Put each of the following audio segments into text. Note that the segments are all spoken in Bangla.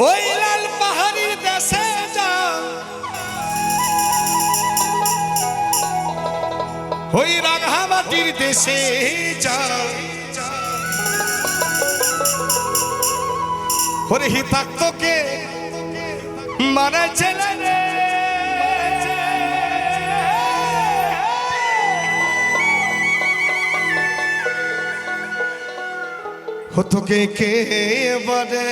ওই লাল পাহাড়ির দেশে যা, ওই রাঙামাটির দেশে যা, ওরে হিতাক্তকে মারা ছেলে রে, তোকে কে বলে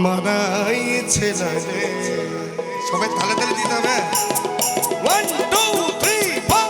মারাই ছেলে রে। সবাই তালে তালে দিতে হবে। 1 2 3 4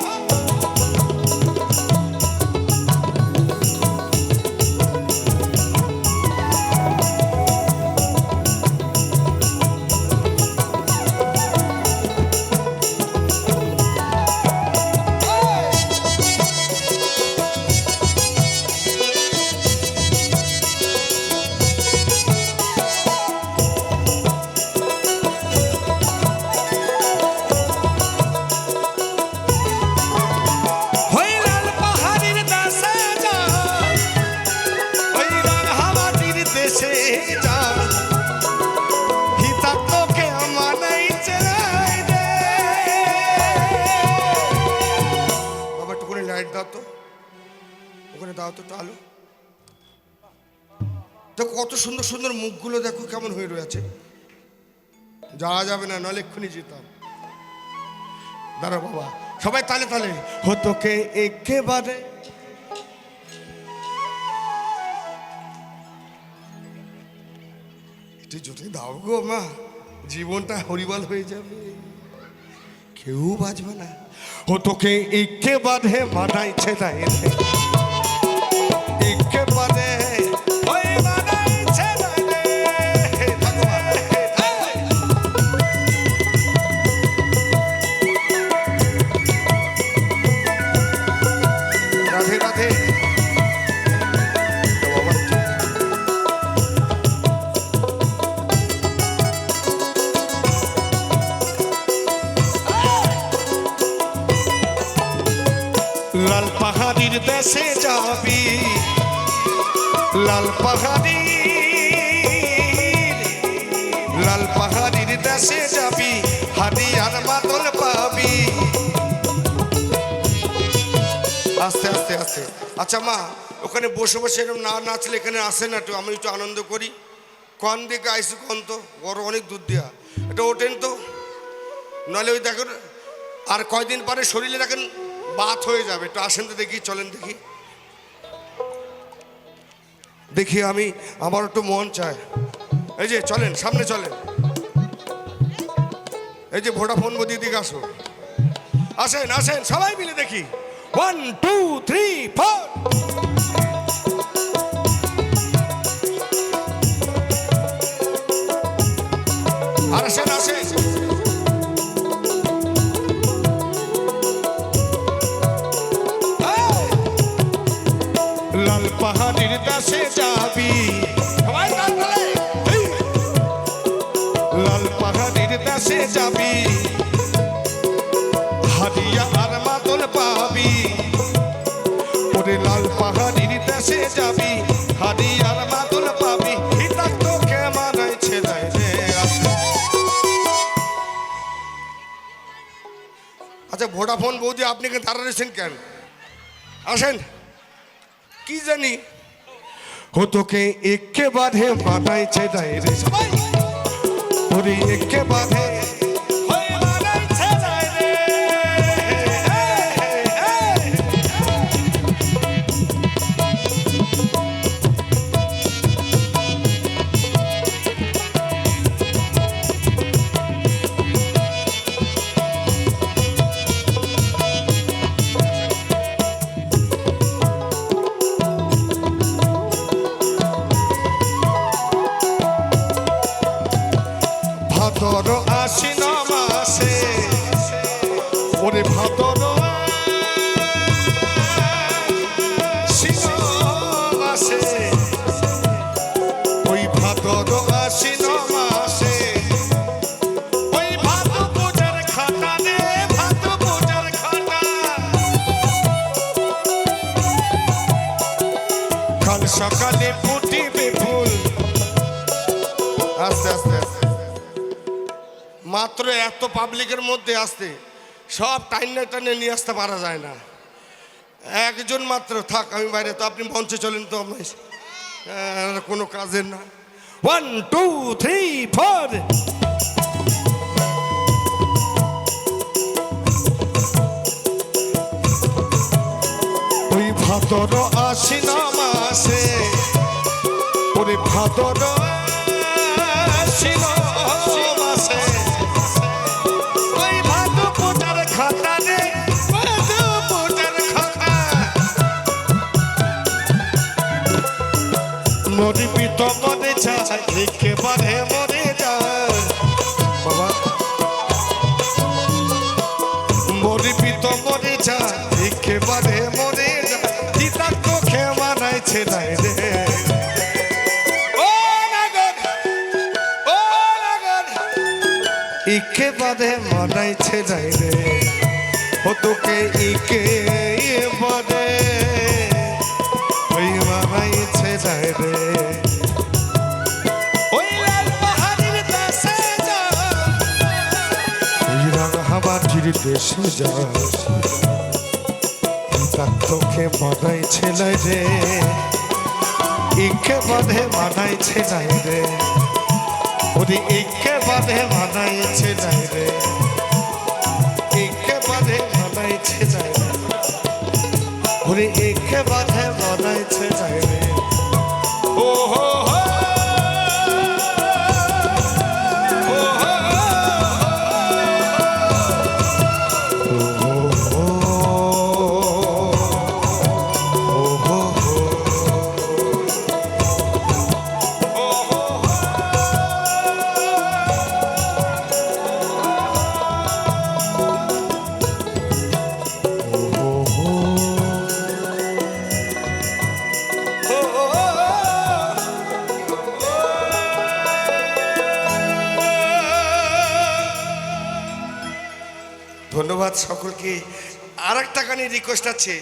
দেখো কত সুন্দর সুন্দর মুখগুলো, দেখো কেমন হয়ে রয়েছে। যাওয়া যাবে না, নলে এক্ষুনি যেতাম। দাঁড়া বাবা, সবাই তালে তালে। তোকে একেবারে একটু জোরে দাও গো মা, জীবনটা হরিবল হয়ে যাবে, কেউ বাজবে না। তোকে একেবারে মানাইছে না, একেবারে লাল পাহাড়ির দেশে যাবি, লাল পাহাড়ি, লাল পাহাড়ির দেশে যাবি, হারিয়ার মাদল পাবি। আস্তে আস্তে আস্তে। আচ্ছা মা, ওখানে বসে বসে এরকম না নাচলে এখানে আসে না, একটু আমি একটু আনন্দ করি। কন দিকে আইসি কন তো, বড় অনেক দূর দিয়া, এটা ওঠেন তো, নাহলে ওই দেখেন আর কয়দিন পরে শরীরে দেখেন বাত হয়ে যাবে। একটু আসেন তো দেখি, চলেন দেখি, দেখি আমি, আমার একটু মন চায়। এই যে চলেন, সামনে চলেন, এই যে ভোডাফোন মোদি দিকে আসো, আসেন আসেন সবাই মিলে দেখি। 1 2 3 4 আর আসেন আসেন। লাল পাহাড়ির দেশে যাবি, লাল পাহাড়ির দেশে যাবি, হারিয়া আর মাদল পাবি। ওরে লাল পাহাড়ির দেশে যাবি, হারিয়া আর মাদল পাবি। হিতাক তোকে মানাইছে না রে। আচ্ছা ভোডাফোন বৌদি, আপনি কে দাঁড়া রয়েছেন কেন? আসেন, কি জানি তোকে একেবারে মানাইছে না রে সবাই, ওরে একেবারে মানাইছে না রে। ভাদর বিপুল। আস্তে আস্তে আস্তে, মাত্র এত পাবলিকের মধ্যে আসতে সব টাইনে টাইনে নিয়ে আসতে পারা যায় না। একজন মাত্র থাক, আমি বাইরে, তো আপনি মঞ্চে চলেন তো, আমি কোনো কাজের না। 1 2 3 4। ওই ভাদর আশ্বিন মাসে, ওরে ভাদর আশ্বিন মাসে, ওই ভাদু পূজার খাতা রে, ভাদু পূজার খাতা, মরিবি তো মরে যায়, একেবারে মরে যায় বাবা, মরিবি তো মরে যায়, একেবারে মরে যায়, দিদার চোখে মানাইছে নাই রে। ও নাগর, ও নাগর, একেবারে মানাইছে নাই রে, ও তোকে একেবারে ওই মানাইছে নাই রে। ওই লাল পাহাড়ের দেশে যা, ওই রাঙামাটির দেশে যা, তার তোকে মানাইছে নাই রে, একেবারে মানাইছে নাই রে, ওরে একেবারে মানাইছে নাই রে, একেবারে মানাইছে নাই রে, ওরে একেবারে মানাইছে নাই রে। ও হো হো, ও হো ধন্যবাদ সকলকে। আর একটা গানের রিকোয়েস্ট আছে,